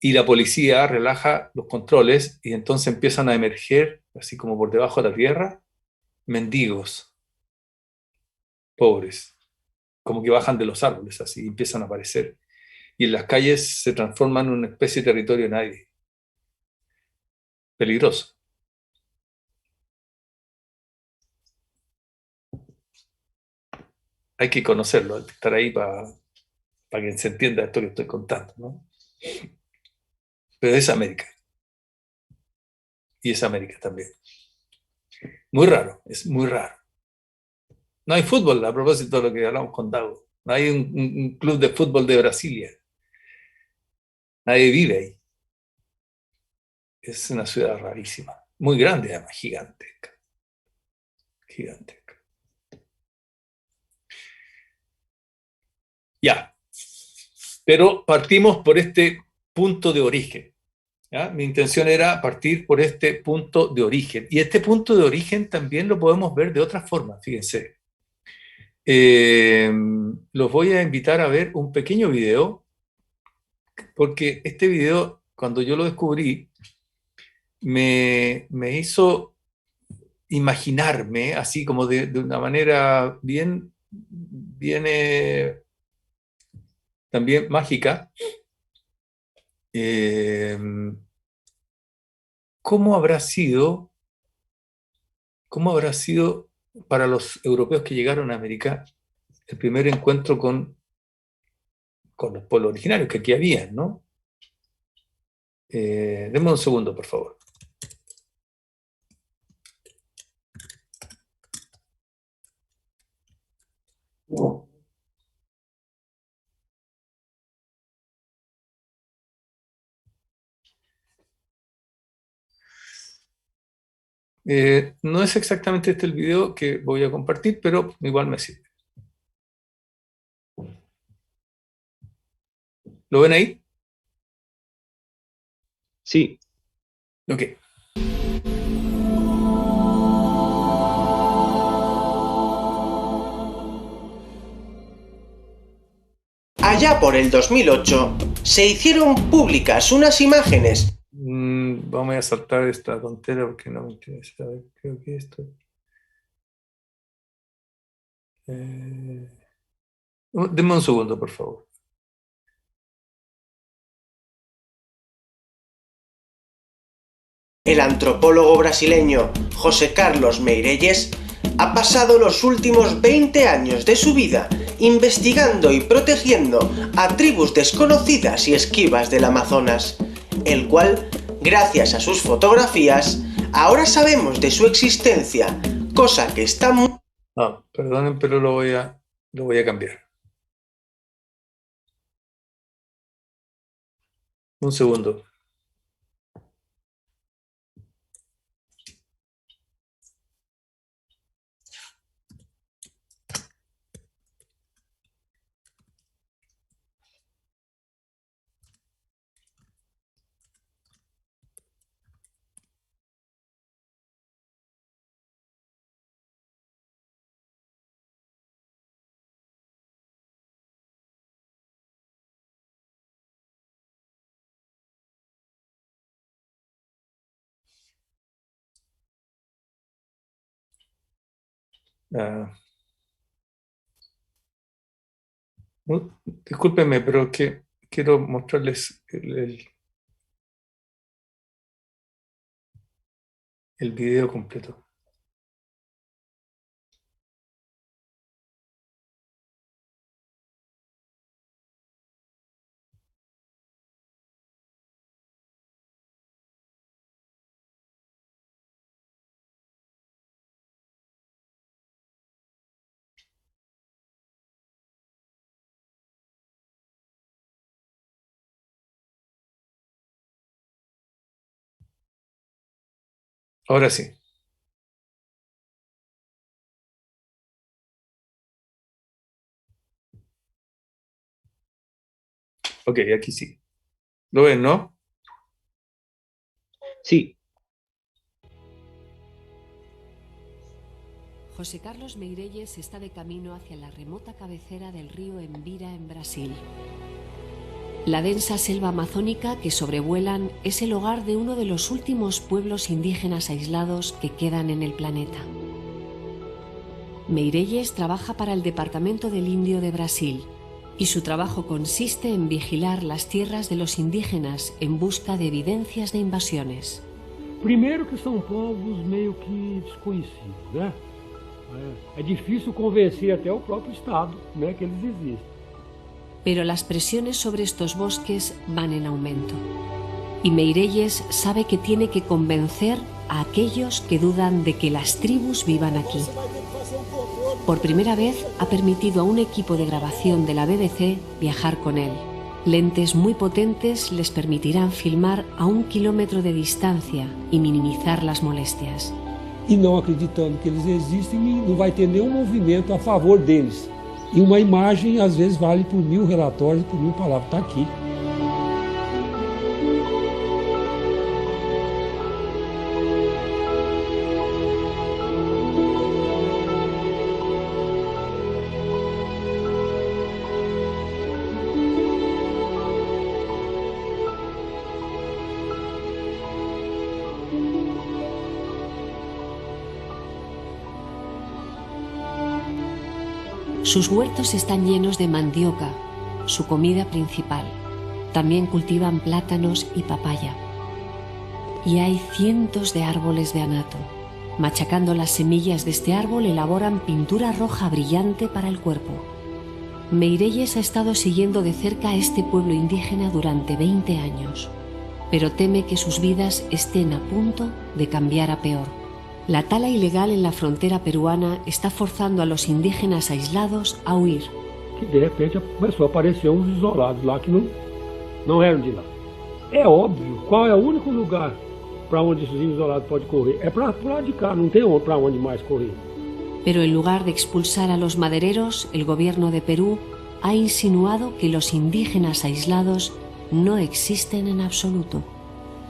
Y la policía relaja los controles y entonces empiezan a emerger, así como por debajo de la tierra, mendigos, pobres, como que bajan de los árboles, así, y empiezan a aparecer. Y en las calles se transforman en una especie de territorio de nadie. Peligroso. Hay que conocerlo, hay que estar ahí para que se entienda esto que estoy contando, ¿no? Pero es América. Y es América también. Muy raro, es muy raro. No hay fútbol, a propósito de lo que hablamos con Dago. No hay un club de fútbol de Brasilia. Nadie vive ahí. Es una ciudad rarísima. Muy grande, además, gigantesca. Gigantesca. Ya. Pero partimos por este punto de origen. ¿Ya? Mi intención era partir por este punto de origen. Y este punto de origen también lo podemos ver de otra forma, fíjense. Los voy a invitar a ver un pequeño video, porque este video, cuando yo lo descubrí, me hizo imaginarme, así como de una manera bien, bien también mágica, eh, ¿cómo habrá sido para los europeos que llegaron a América el primer encuentro con los pueblos originarios que aquí habían, ¿no? Denme un segundo, por favor. No es exactamente este el video que voy a compartir, pero igual me sirve. ¿Lo ven ahí? Sí. Ok. Allá por el 2008, se hicieron públicas unas imágenes. Vamos a saltar esta tontera porque no me interesa. A ver, creo que esto... Denme un segundo, por favor. El antropólogo brasileño José Carlos Meirelles ha pasado los últimos 20 años de su vida investigando y protegiendo a tribus desconocidas y esquivas del Amazonas, el cual, gracias a sus fotografías, ahora sabemos de su existencia, cosa que está muy... No, perdonen, pero lo voy a cambiar. Un segundo. Discúlpenme, pero es que quiero mostrarles el video completo. Ahora sí. Ok, aquí sí. ¿Lo ven, no? Sí. José Carlos Meirelles está de camino hacia la remota cabecera del río Envira en Brasil. La densa selva amazónica que sobrevuelan es el hogar de uno de los últimos pueblos indígenas aislados que quedan en el planeta. Meirelles trabaja para el Departamento del Indio de Brasil y su trabajo consiste en vigilar las tierras de los indígenas en busca de evidencias de invasiones. Primeiro que são povos meio que desconhecidos, né? É difícil convencer até o próprio Estado, né, que eles existem. Pero las presiones sobre estos bosques van en aumento. Y Meirelles sabe que tiene que convencer a aquellos que dudan de que las tribus vivan aquí. Por primera vez ha permitido a un equipo de grabación de la BBC viajar con él. Lentes muy potentes les permitirán filmar a 1 kilómetro de distancia y minimizar las molestias. E não acreditando que eles existem, não vai ter nenhum movimento a favor deles. E uma imagem, às vezes, vale por 1000 relatórios, por 1000 palavras. Está aqui. Sus huertos están llenos de mandioca, su comida principal. También cultivan plátanos y papaya. Y hay cientos de árboles de anato. Machacando las semillas de este árbol elaboran pintura roja brillante para el cuerpo. Meirelles ha estado siguiendo de cerca a este pueblo indígena durante 20 años, pero teme que sus vidas estén a punto de cambiar a peor. La tala ilegal en la frontera peruana está forzando a los indígenas aislados a huir. Que de repente começou a aparecer uns isolados lá que não eram de lá. É óbvio, qual é o único lugar para onde esses isolados podem correr? É para o lado de cá, não tem para onde mais correr. Pero en lugar de expulsar a los madereros, el gobierno de Perú ha insinuado que los indígenas aislados no existen en absoluto.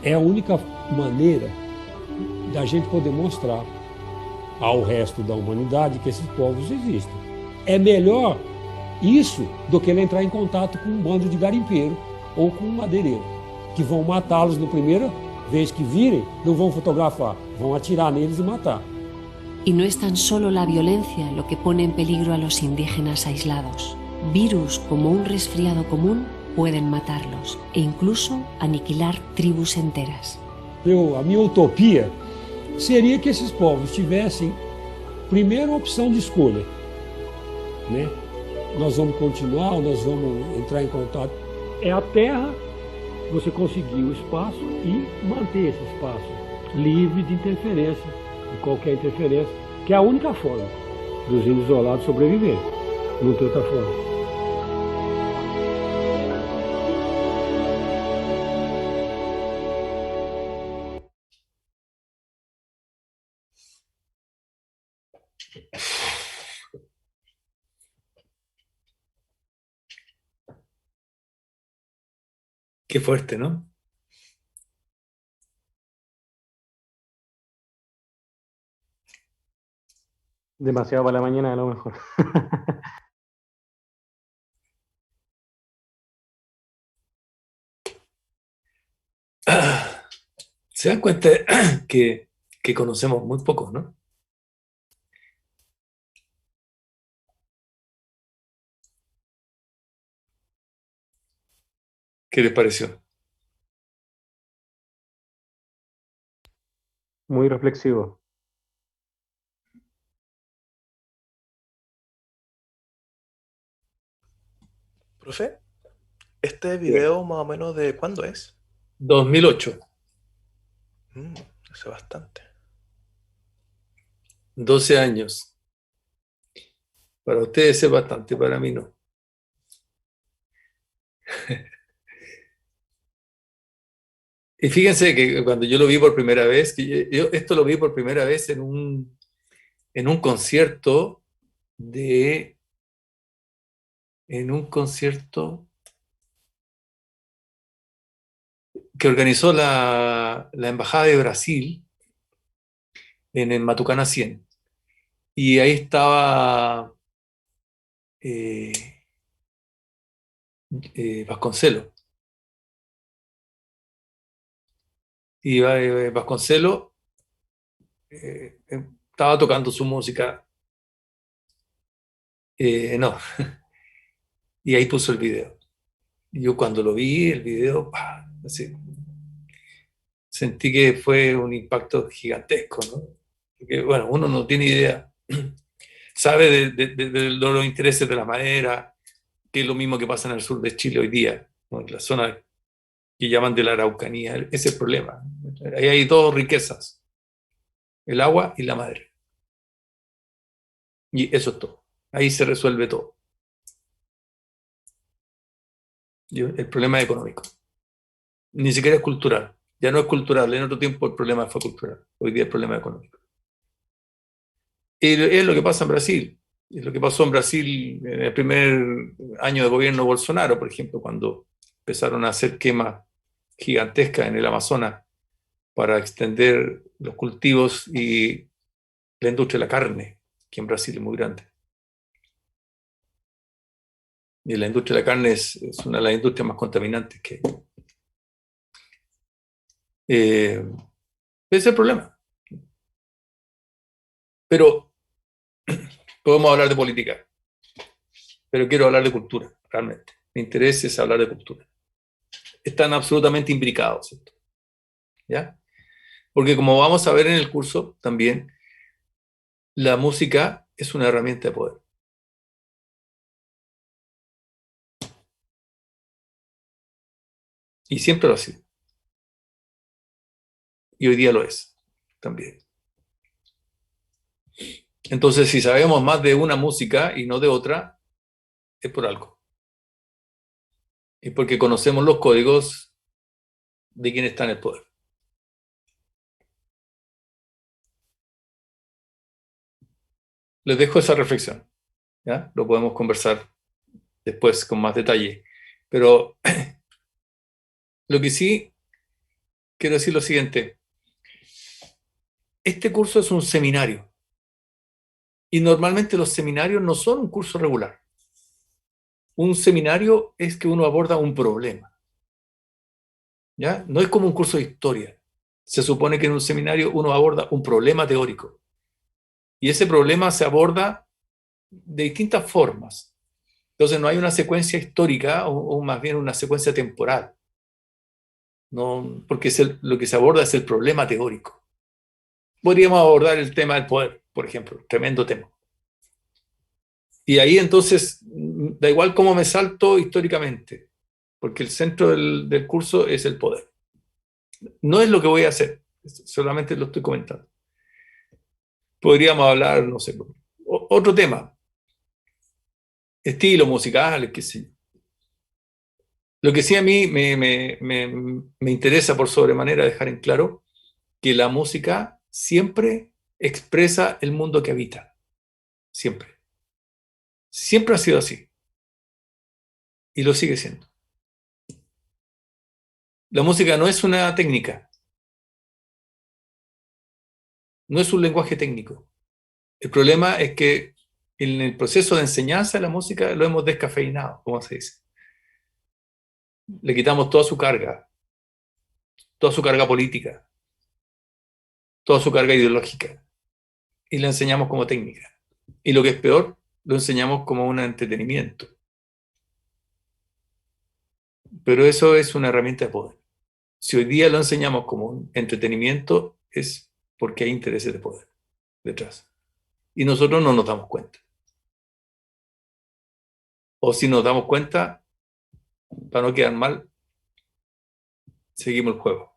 É a única maneira da gente poder mostrar ao resto da humanidade que esses povos existem. É melhor isso do que ele entrar em contato com um bando de garimpeiro ou com um madeireiro, que vão matá-los na primeira vez que virem, não vão fotografar, vão atirar neles e matar. Y no es tan solo la violencia lo que pone en peligro a los indígenas aislados. Virus como un resfriado común pueden matarlos e incluso aniquilar tribus enteras. A minha utopia seria que esses povos tivessem, primeiro, a opção de escolha, né? Nós vamos continuar ou nós vamos entrar em contato. É a terra, você conseguir o espaço e manter esse espaço livre de interferência, de qualquer interferência, que é a única forma dos índios isolados sobreviverem. Não tem outra forma. Qué fuerte, ¿no? Demasiado para la mañana a lo mejor. Se dan cuenta que conocemos muy poco, ¿no? ¿Qué les pareció? Muy reflexivo. Profe, ¿este video más o menos de cuándo es? 2008. Hace bastante. 12 años. Para ustedes es bastante, para mí no. Y fíjense que cuando yo lo vi por primera vez, que yo esto lo vi por primera vez en un concierto que organizó la Embajada de Brasil en el Matucana 100. Y ahí estaba Vasconcelos. Y Vasconcelos estaba tocando su música. No. Y ahí puso el video. Y yo cuando lo vi, el video, así, sentí que fue un impacto gigantesco, ¿no? Porque, bueno, uno no tiene idea. Sabe de los intereses de la madera, que es lo mismo que pasa en el sur de Chile hoy día, ¿no? En la zona que llaman de la Araucanía. Ese es el problema. Ahí hay dos riquezas, el agua y la madera. Y eso es todo. Ahí se resuelve todo. El problema es económico. Ni siquiera es cultural. Ya no es cultural. En otro tiempo el problema fue cultural. Hoy día el problema es económico. Y es lo que pasa en Brasil. Es lo que pasó en Brasil en el primer año de gobierno de Bolsonaro, por ejemplo, cuando empezaron a hacer quemas gigantescas en el Amazonas para extender los cultivos y la industria de la carne, que en Brasil es muy grande. Y la industria de la carne es una de las industrias más contaminantes que hay. Ese es el problema. Pero podemos hablar de política, pero quiero hablar de cultura, realmente. Mi interés es hablar de cultura. Están absolutamente imbricados, ¿cierto? ¿Ya? Porque como vamos a ver en el curso también, la música es una herramienta de poder. Y siempre lo ha sido. Y hoy día lo es también. Entonces, si sabemos más de una música y no de otra, es por algo. Es porque conocemos los códigos de quién está en el poder. Les dejo esa reflexión. ¿Ya? Lo podemos conversar después con más detalle. Pero lo que sí quiero decir lo siguiente. Este curso es un seminario. Y normalmente los seminarios no son un curso regular. Un seminario es que uno aborda un problema. ¿Ya? No es como un curso de historia. Se supone que en un seminario uno aborda un problema teórico. Y ese problema se aborda de distintas formas. Entonces no hay una secuencia histórica o más bien una secuencia temporal. No, porque lo que se aborda es el problema teórico. Podríamos abordar el tema del poder, por ejemplo, tremendo tema. Y ahí entonces, da igual cómo me salto históricamente, porque el centro del curso es el poder. No es lo que voy a hacer, solamente lo estoy comentando. Podríamos hablar, no sé, otro tema, estilos musicales, qué sé yo. Lo que sí a mí me interesa por sobremanera dejar en claro que la música siempre expresa el mundo que habita. Siempre. Siempre ha sido así. Y lo sigue siendo. La música no es una técnica. No es un lenguaje técnico. El problema es que en el proceso de enseñanza de la música lo hemos descafeinado, como se dice. Le quitamos toda su carga política, toda su carga ideológica, y la enseñamos como técnica. Y lo que es peor, lo enseñamos como un entretenimiento. Pero eso es una herramienta de poder. Si hoy día lo enseñamos como un entretenimiento, es porque hay intereses de poder detrás. Y nosotros no nos damos cuenta. O si nos damos cuenta, para no quedar mal, seguimos el juego.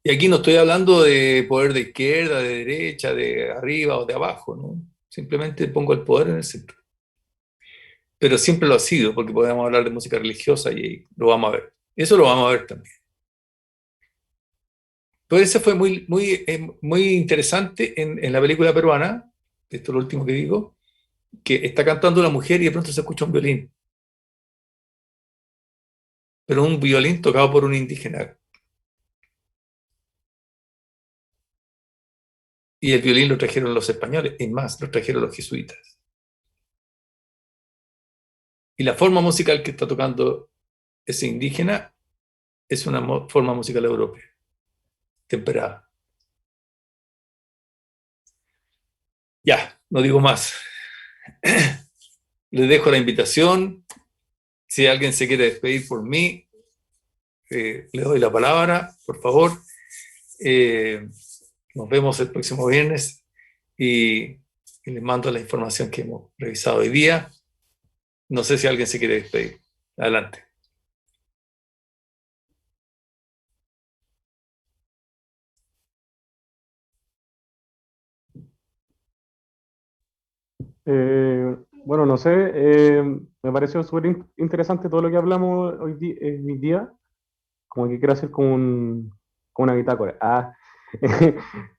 Y aquí no estoy hablando de poder de izquierda, de derecha, de arriba o de abajo, ¿no? Simplemente pongo el poder en el centro. pero siempre lo ha sido, porque podemos hablar de música religiosa y lo vamos a ver. Eso lo vamos a ver también. Entonces, ese fue muy interesante en la película peruana, esto es lo último que digo, que está cantando una mujer y de pronto se escucha un violín. Pero un violín tocado por un indígena. Y el violín lo trajeron los españoles, y más, lo trajeron los jesuitas. Y la forma musical que está tocando ese indígena es una forma musical europea, temperada. Ya, no digo más. Les dejo la invitación. Si alguien se quiere despedir por mí, le doy la palabra, por favor. Nos vemos el próximo viernes y les mando la información que hemos revisado hoy día. No sé si alguien se quiere despedir. Adelante. Bueno, no sé, me pareció súper interesante todo lo que hablamos hoy día, como que quiero hacer como una bitácora.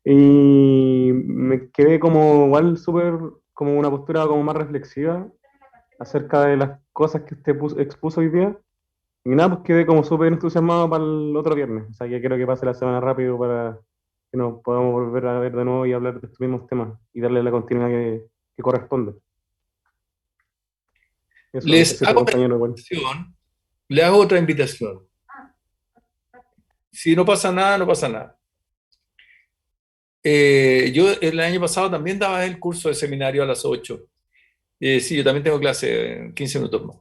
Y me quedé como igual súper, como una postura como más reflexiva acerca de las cosas que usted expuso hoy día. Y nada, pues quedé como súper entusiasmado para el otro viernes. O sea, que quiero que pase la semana rápido para que nos podamos volver a ver de nuevo y hablar de estos mismos temas y darle la continuidad que corresponde. Eso, Les hago otra invitación. Si no pasa nada, no pasa nada. Yo el año pasado también daba el curso de seminario a las 8. Sí, yo también tengo clase en 15 minutos más.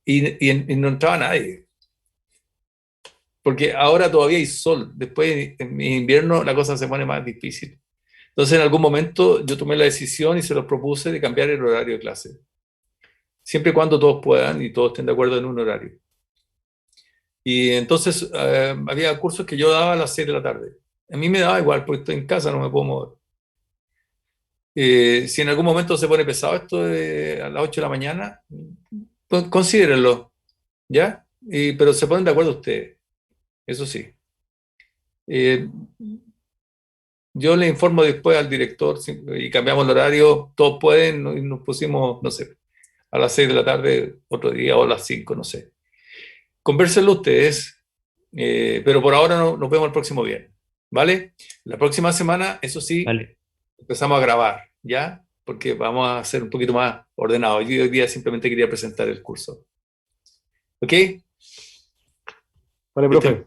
Y no entraba nadie. Porque ahora todavía hay sol. Después, en invierno, la cosa se pone más difícil. Entonces, en algún momento, yo tomé la decisión y se los propuse de cambiar el horario de clase. Siempre y cuando todos puedan y todos estén de acuerdo en un horario. Y entonces, había cursos que yo daba a las 6 de la tarde. A mí me daba igual, porque estoy en casa, no me puedo mover. Si en algún momento se pone pesado esto de a las 8 de la mañana, pues considérenlo, ¿ya? Pero se ponen de acuerdo ustedes, eso sí. Yo le informo después al director y cambiamos el horario, todos pueden, y nos pusimos, no sé, a las 6 de la tarde otro día o a las 5, no sé. Convérsenlo ustedes, pero por ahora nos vemos el próximo viernes, ¿vale? La próxima semana, eso sí, Vale. empezamos a grabar, ¿ya? Porque vamos a ser un poquito más ordenados. Yo hoy día simplemente quería presentar el curso. ¿Ok? Vale, profe.